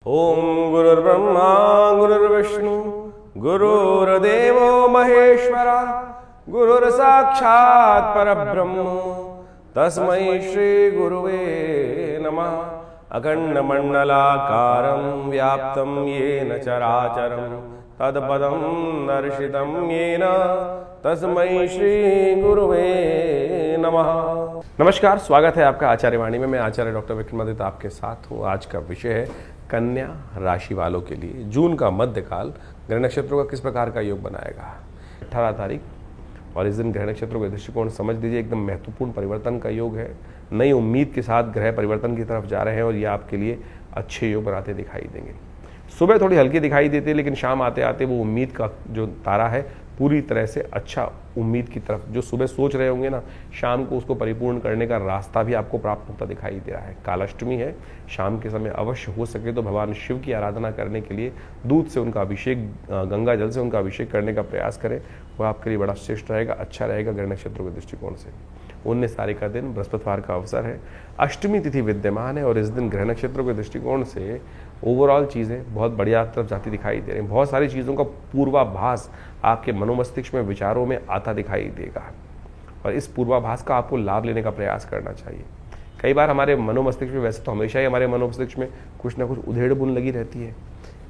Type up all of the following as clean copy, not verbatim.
ओम गुरुर्ब्रह्मा गुरुर्विष्णु गुरुर्देवो महेश्वरा गुरुर्साक्षात् परब्रह्म तस्मै श्री गुरुवे नमः। अखंडमंडलाकारं व्याप्तं येन चराचरं तत्पदं दर्शितं येन तस्मै श्री गुरुवे नमः। नमस्कार, स्वागत है आपका आचार्यवाणी में। मैं आचार्य डॉक्टर विक्रमादित्य आपके साथ हूँ। आज का विषय है कन्या राशि वालों के लिए जून का मध्यकाल ग्रह नक्षत्रों का किस प्रकार का योग बनाएगा। 18 तारीख और इस दिन ग्रह नक्षत्रों के दृष्टिकोण समझ लीजिए, एकदम महत्वपूर्ण परिवर्तन का योग है। नई उम्मीद के साथ ग्रह परिवर्तन की तरफ जा रहे हैं और ये आपके लिए अच्छे योग बनाते दिखाई देंगे। सुबह थोड़ी हल्की दिखाई देती है, लेकिन शाम आते आते वो उम्मीद का जो तारा है पूरी तरह से अच्छा उम्मीद की तरफ, जो सुबह सोच रहे होंगे ना, शाम को उसको परिपूर्ण करने का रास्ता भी आपको प्राप्त होता दिखाई दे रहा है। कालाष्टमी है, शाम के समय अवश्य हो सके तो भगवान शिव की आराधना करने के लिए दूध से उनका अभिषेक, गंगा जल से उनका अभिषेक करने का प्रयास करें। वह आपके लिए बड़ा श्रेष्ठ रहेगा, अच्छा रहेगा ग्रह नक्षत्रों के दृष्टिकोण से। 19 तारीख का दिन बृहस्पतिवार का अवसर है, अष्टमी तिथि विद्यमान है और इस दिन ग्रह नक्षत्रों के दृष्टिकोण से ओवरऑल चीज़ें बहुत बढ़िया तरफ जाती दिखाई दे रही हैं। बहुत सारी चीज़ों का पूर्वाभास आपके मनोमस्तिष्क में, विचारों में आता दिखाई देगा और इस पूर्वाभास का आपको लाभ लेने का प्रयास करना चाहिए। कई बार हमारे मनोमस्तिष्क में, वैसे तो हमेशा ही हमारे मनोमस्तिष्क में कुछ ना कुछ उधेड़ बुन लगी रहती है,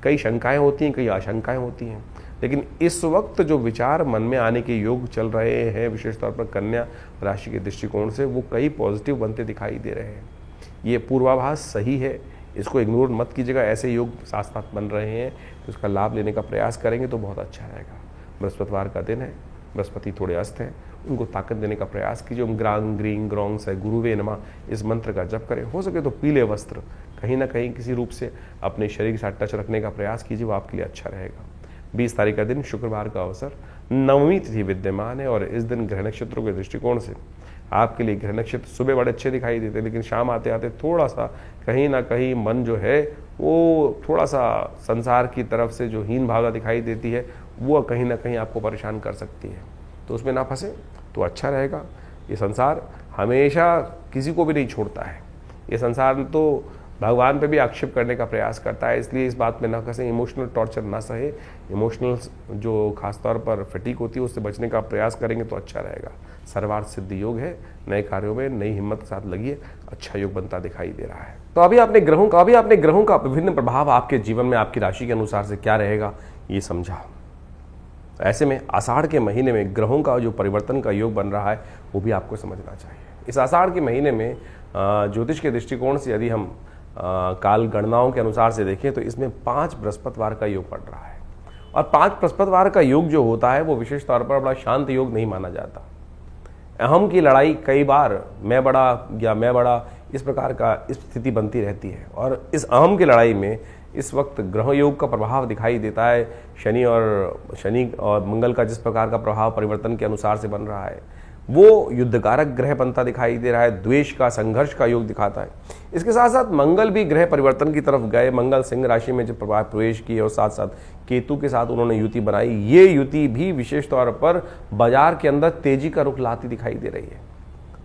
कई शंकाएं होती हैं, कई आशंकाएं होती हैं, लेकिन इस वक्त जो विचार मन में आने के योग चल रहे हैं, विशेष तौर पर कन्या राशि के दृष्टिकोण से, वो कई पॉजिटिव बनते दिखाई दे रहे हैं। ये पूर्वाभास सही है, इसको इग्नोर मत कीजिएगा। ऐसे योग साथ साथ बन रहे हैं तो उसका लाभ लेने का प्रयास करेंगे तो बहुत अच्छा रहेगा। बृहस्पतिवार का दिन है, बृहस्पति थोड़े अस्त हैं, उनको ताकत देने का प्रयास कीजिए। ओम ग्रांग ग्रीं ग्रौंग से गुरुवे नमः इस मंत्र का जप करें। हो सके तो पीले वस्त्र कहीं ना कहीं किसी रूप से अपने शरीर के साथ टच रखने का प्रयास कीजिए, वो आपके लिए अच्छा रहेगा। 20 तारीख का दिन शुक्रवार का अवसर, नवमी तिथि विद्यमान है और इस दिन ग्रह नक्षत्रों के दृष्टिकोण से आपके लिए ग्रह नक्षत्र सुबह बड़े अच्छे दिखाई देते हैं, लेकिन शाम आते आते थोड़ा सा कहीं ना कहीं मन जो है वो थोड़ा सा संसार की तरफ से जो हीन भावना दिखाई देती है वो कहीं ना कहीं आपको परेशान कर सकती है, तो उसमें ना फंसे तो अच्छा रहेगा। ये संसार हमेशा किसी को भी नहीं छोड़ता है, ये संसार तो भगवान पे भी आक्षेप करने का प्रयास करता है, इसलिए इस बात में ना फंसे, इमोशनल टॉर्चर ना सहे। इमोशनल जो खासतौर पर फटीक होती है उससे बचने का प्रयास करेंगे तो अच्छा रहेगा। सर्वार्थ सिद्ध योग है, नए कार्यों में नई हिम्मत के साथ लगिए, अच्छा योग बनता दिखाई दे रहा है। तो अभी आपने ग्रहों का विभिन्न प्रभाव आपके जीवन में आपकी राशि के अनुसार से क्या रहेगा ये समझा। ऐसे में आषाढ़ के महीने में ग्रहों का जो परिवर्तन का योग बन रहा है वो भी आपको समझना चाहिए। इस आषाढ़ के महीने में ज्योतिष के दृष्टिकोण से यदि हम काल गणनाओं के अनुसार से देखें तो इसमें 5 बृहस्पतिवार का योग पड़ रहा है और 5 बृहस्पतिवार का योग जो होता है वो विशेष तौर पर बड़ा शांत योग नहीं माना जाता। अहम की लड़ाई कई बार मैं बड़ा इस प्रकार का स्थिति बनती रहती है और इस अहम की लड़ाई में इस वक्त ग्रह योग का प्रभाव दिखाई देता है। शनि और मंगल का जिस प्रकार का प्रभाव परिवर्तन के अनुसार से बन रहा है वो युद्धकारक ग्रह बनता दिखाई दे रहा है, द्वेष का, संघर्ष का योग दिखाता है। इसके साथ साथ मंगल भी ग्रह परिवर्तन की तरफ गए, मंगल सिंह राशि में जब प्रवेश किए और साथ साथ केतु के साथ उन्होंने युति बनाई। ये युति भी विशेष तौर पर बाजार के अंदर तेजी का रुख लाती दिखाई दे रही है।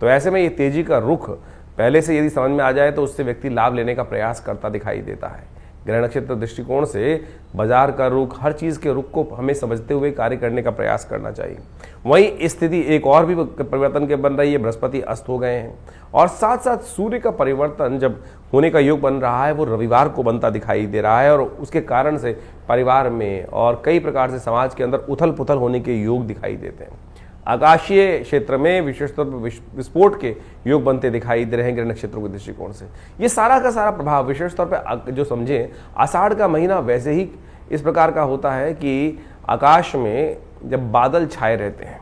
तो ऐसे में ये तेजी का रुख पहले से यदि समझ में आ जाए तो उससे व्यक्ति लाभ लेने का प्रयास करता दिखाई देता है। ग्रह नक्षत्र दृष्टिकोण से बाजार का रुख, हर चीज के रुख को हमें समझते हुए कार्य करने का प्रयास करना चाहिए। वहीं स्थिति एक और भी परिवर्तन के बन रही है, बृहस्पति अस्त हो गए हैं और साथ साथ सूर्य का परिवर्तन जब होने का योग बन रहा है वो रविवार को बनता दिखाई दे रहा है और उसके कारण से परिवार में और कई प्रकार से समाज के अंदर उथल पुथल होने के योग दिखाई देते हैं। आकाशीय क्षेत्र में विशेष तौर पर विस्फोट के योग बनते दिखाई दे रहे हैं ग्रह नक्षत्रों के दृष्टिकोण से। ये सारा का सारा प्रभाव विशेष तौर पर जो समझें, आषाढ़ का महीना वैसे ही इस प्रकार का होता है कि आकाश में जब बादल छाए रहते हैं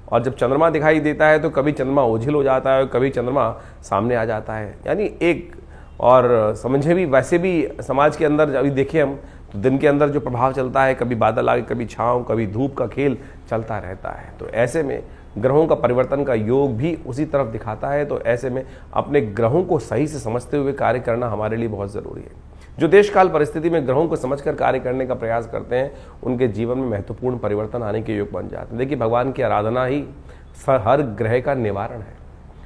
और जब चंद्रमा दिखाई देता है तो कभी चंद्रमा ओझिल हो जाता है और कभी चंद्रमा सामने आ जाता है, यानी एक और समझे भी वैसे भी समाज के अंदर अभी देखें हम तो दिन के अंदर जो प्रभाव चलता है, कभी बादल आगे, कभी छांव, कभी धूप का खेल चलता रहता है। तो ऐसे में ग्रहों का परिवर्तन का योग भी उसी तरफ दिखाता है। तो ऐसे में अपने ग्रहों को सही से समझते हुए कार्य करना हमारे लिए बहुत ज़रूरी है। जो देशकाल परिस्थिति में ग्रहों को समझकर कार्य करने का प्रयास करते हैं उनके जीवन में महत्वपूर्ण परिवर्तन आने के योग बन जाते हैं। देखिए, भगवान की आराधना ही हर ग्रह का निवारण है।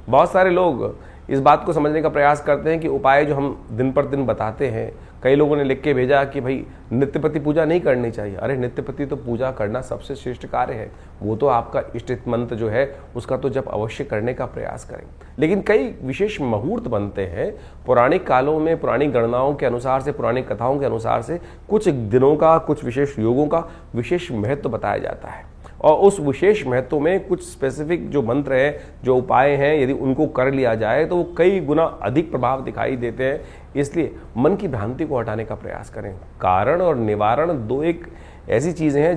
बहुत सारे लोग इस बात को समझने का प्रयास करते हैं कि उपाय जो हम दिन पर दिन बताते हैं कई लोगों ने लिख के भेजा कि भाई नित्यपति पूजा नहीं करनी चाहिए। अरे नित्यपति तो पूजा करना सबसे श्रेष्ठ कार्य है, वो तो आपका इष्ट मंत्र जो है उसका तो जब अवश्य करने का प्रयास करें। लेकिन कई विशेष मुहूर्त बनते हैं पौराणिक कालों में, पुरानी गणनाओं के अनुसार से, पुरानी कथाओं के अनुसार से कुछ दिनों का, कुछ विशेष योगों का विशेष महत्व बताया जाता है और उस विशेष महत्व में कुछ स्पेसिफिक जो मंत्र है, जो उपाय हैं, यदि उनको कर लिया जाए तो वो कई गुना अधिक प्रभाव दिखाई देते हैं। इसलिए मन की भ्रांति को हटाने का प्रयास करें। कारण और निवारण दो एक ऐसी चीज़ें हैं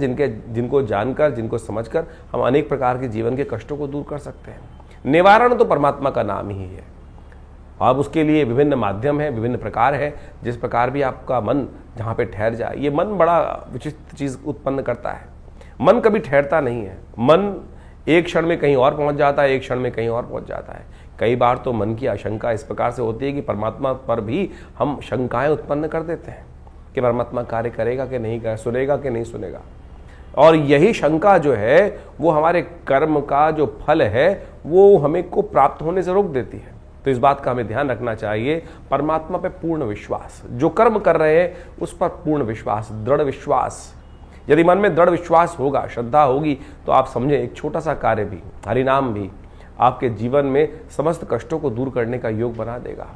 जिनको जानकर, जिनको समझकर हम अनेक प्रकार के जीवन के कष्टों को दूर कर सकते हैं। निवारण तो परमात्मा का नाम ही है। अब उसके लिए विभिन्न माध्यम हैं, विभिन्न प्रकार हैं। जिस प्रकार भी आपका मन जहाँ पे ठहर जाए, ये मन बड़ा विचित्र चीज़ उत्पन्न करता है। मन कभी ठहरता नहीं है। मन एक क्षण में कहीं और पहुंच जाता है, एक क्षण में कहीं और पहुंच जाता है। कई बार तो मन की आशंका इस प्रकार से होती है कि परमात्मा पर भी हम शंकाएं उत्पन्न कर देते हैं कि परमात्मा कार्य करेगा कि नहीं करेगा, सुनेगा कि नहीं सुनेगा। और यही शंका जो है वो हमारे कर्म का जो फल है वो हमें को प्राप्त होने से रोक देती है। तो इस बात का हमें ध्यान रखना चाहिए। परमात्मा पे पूर्ण विश्वास, जो कर्म कर रहे हैं उस पर पूर्ण विश्वास, दृढ़ विश्वास। यदि मन में दृढ़ विश्वास होगा, श्रद्धा होगी, तो आप समझें एक छोटा सा कार्य भी, हरिनाम भी आपके जीवन में समस्त कष्टों को दूर करने का योग बना देगा।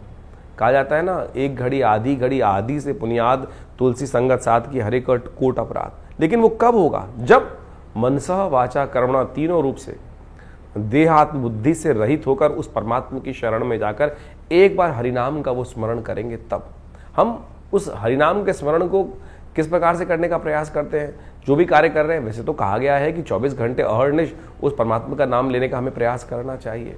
कहा जाता है ना, एक घड़ी आदि से पुनियाद, तुलसी संगत साथ की हरे कोट अपराध। लेकिन वो कब होगा? जब मनसः वाचा कर्मणा तीनों रूप से देहात्म बुद्धि से रहित होकर उस परमात्मा की शरण में जाकर एक बार हरिनाम का वो स्मरण करेंगे। तब हम उस हरिनाम के स्मरण को किस प्रकार से करने का प्रयास करते हैं? जो भी कार्य कर रहे हैं, वैसे तो कहा गया है कि 24 घंटे अहर्निश उस परमात्मा का नाम लेने का हमें प्रयास करना चाहिए।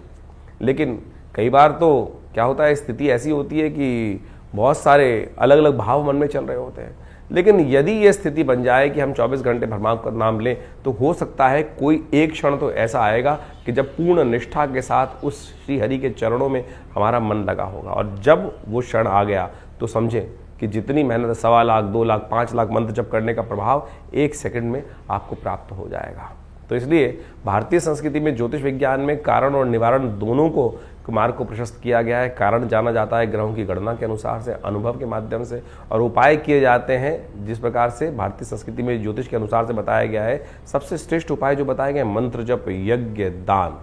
लेकिन कई बार तो क्या होता है, स्थिति ऐसी होती है कि बहुत सारे अलग अलग भाव मन में चल रहे होते हैं। लेकिन यदि ये स्थिति बन जाए कि हम 24 घंटे परमात्मा का नाम लें, तो हो सकता है कोई एक क्षण तो ऐसा आएगा कि जब पूर्ण निष्ठा के साथ उस श्री हरि के चरणों में हमारा मन लगा होगा। और जब वो क्षण आ गया तो समझें कि जितनी मेहनत 1.25 लाख, 2 लाख, 5 लाख मंत्र जप करने का प्रभाव एक सेकंड में आपको प्राप्त हो जाएगा। तो इसलिए भारतीय संस्कृति में ज्योतिष विज्ञान में कारण और निवारण दोनों को मार्ग को प्रशस्त किया गया है। कारण जाना जाता है ग्रहों की गणना के अनुसार से, अनुभव के माध्यम से, और उपाय किए जाते हैं जिस प्रकार से भारतीय संस्कृति में ज्योतिष के अनुसार से बताया गया है। सबसे श्रेष्ठ उपाय जो बताए गए, मंत्र जप, यज्ञ, दान,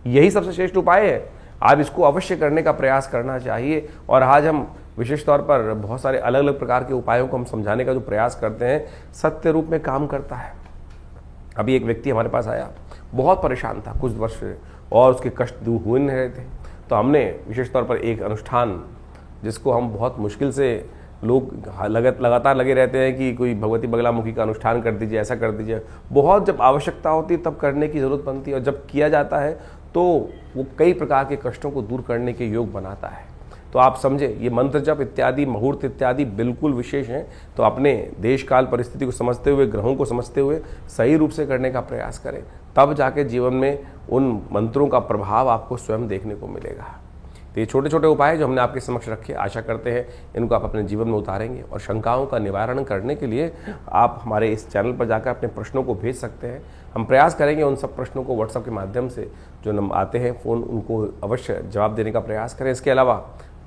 यही सबसे श्रेष्ठ उपाय है। आप इसको अवश्य करने का प्रयास करना चाहिए। और आज हम विशेष तौर पर बहुत सारे अलग अलग प्रकार के उपायों को हम समझाने का जो प्रयास करते हैं, सत्य रूप में काम करता है। अभी एक व्यक्ति हमारे पास आया, बहुत परेशान था कुछ वर्ष से, और उसके कष्ट दूर हुए नहीं रहे थे। तो हमने विशेष तौर पर एक अनुष्ठान, जिसको हम बहुत मुश्किल से, लोग लगातार लगे रहते हैं कि कोई भगवती बगलामुखी का अनुष्ठान कर दीजिए, ऐसा कर दीजिए। बहुत जब आवश्यकता होती है तब करने की ज़रूरत बनती है, और जब किया जाता है तो वो कई प्रकार के कष्टों को दूर करने के योग बनाता है। तो आप समझे, ये मंत्र जप इत्यादि, मुहूर्त इत्यादि बिल्कुल विशेष हैं। तो अपने देश काल परिस्थिति को समझते हुए, ग्रहों को समझते हुए सही रूप से करने का प्रयास करें, तब जाके जीवन में उन मंत्रों का प्रभाव आपको स्वयं देखने को मिलेगा। तो ये छोटे छोटे उपाय जो हमने आपके समक्ष रखे, आशा करते हैं इनको आप अपने जीवन में उतारेंगे। और शंकाओं का निवारण करने के लिए आप हमारे इस चैनल पर जाकर अपने प्रश्नों को भेज सकते हैं। हम प्रयास करेंगे उन सब प्रश्नों को व्हाट्सएप के माध्यम से जो नंबर आते हैं फ़ोन, उनको अवश्य जवाब देने का प्रयास करें। इसके अलावा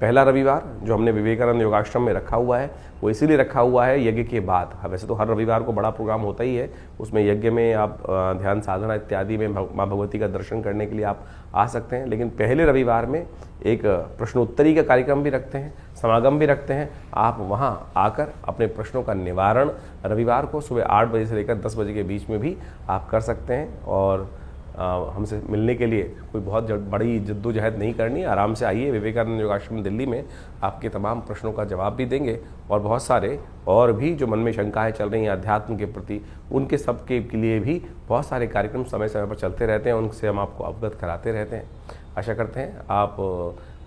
पहला रविवार जो हमने विवेकानंद योगाश्रम में रखा हुआ है, वो इसीलिए रखा हुआ है यज्ञ के बाद। वैसे तो हर रविवार को बड़ा प्रोग्राम होता ही है, उसमें यज्ञ में आप ध्यान साधना इत्यादि में माँ भगवती का दर्शन करने के लिए आप आ सकते हैं। लेकिन पहले रविवार में एक प्रश्नोत्तरी का कार्यक्रम भी रखते हैं, समागम भी रखते हैं। आप वहाँ आकर अपने प्रश्नों का निवारण रविवार को सुबह 8 बजे से लेकर 10 बजे के बीच में भी आप कर सकते हैं। और हमसे मिलने के लिए कोई बहुत बड़ी जद्दोजहद नहीं करनी, आराम से आइए। विवेकानंद योगाश्रम दिल्ली में आपके तमाम प्रश्नों का जवाब भी देंगे, और बहुत सारे और भी जो मन में शंकाएं चल रही हैं अध्यात्म के प्रति, उनके सबके लिए भी बहुत सारे कार्यक्रम समय समय पर चलते रहते हैं, उनसे हम आपको अवगत कराते रहते हैं। आशा करते हैं आप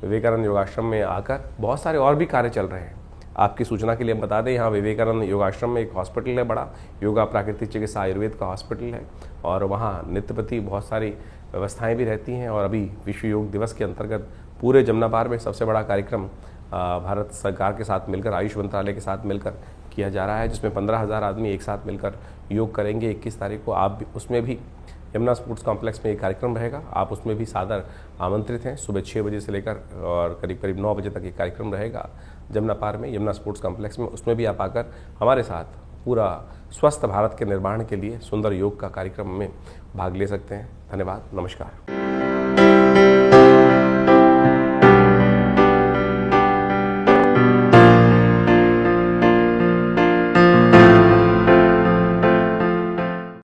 विवेकानंद योगाश्रम में आकर, बहुत सारे और भी कार्य चल रहे हैं। आपकी सूचना के लिए हम बता दें, यहाँ विवेकानंद योगाश्रम में एक हॉस्पिटल है बड़ा, योगा प्राकृतिक चिकित्सा आयुर्वेद का हॉस्पिटल है, और वहाँ नित्यप्रति बहुत सारी व्यवस्थाएं भी रहती हैं। और अभी विश्व योग दिवस के अंतर्गत पूरे जमुना पार में सबसे बड़ा कार्यक्रम भारत सरकार के साथ मिलकर, आयुष मंत्रालय के साथ मिलकर किया जा रहा है, जिसमें 15,000 आदमी एक साथ मिलकर योग करेंगे 21 तारीख को। आप भी उसमें भी यमुना स्पोर्ट्स कॉम्प्लेक्स में ये कार्यक्रम रहेगा, आप उसमें भी सादर आमंत्रित हैं। सुबह 6 बजे से लेकर और करीब करीब 9 बजे तक ये कार्यक्रम रहेगा जमुना पार में, यमुना स्पोर्ट्स कॉम्प्लेक्स में। उसमें भी आप आकर हमारे साथ पूरा स्वस्थ भारत के निर्माण के लिए सुंदर योग का कार्यक्रम में भाग ले सकते हैं। धन्यवाद, नमस्कार।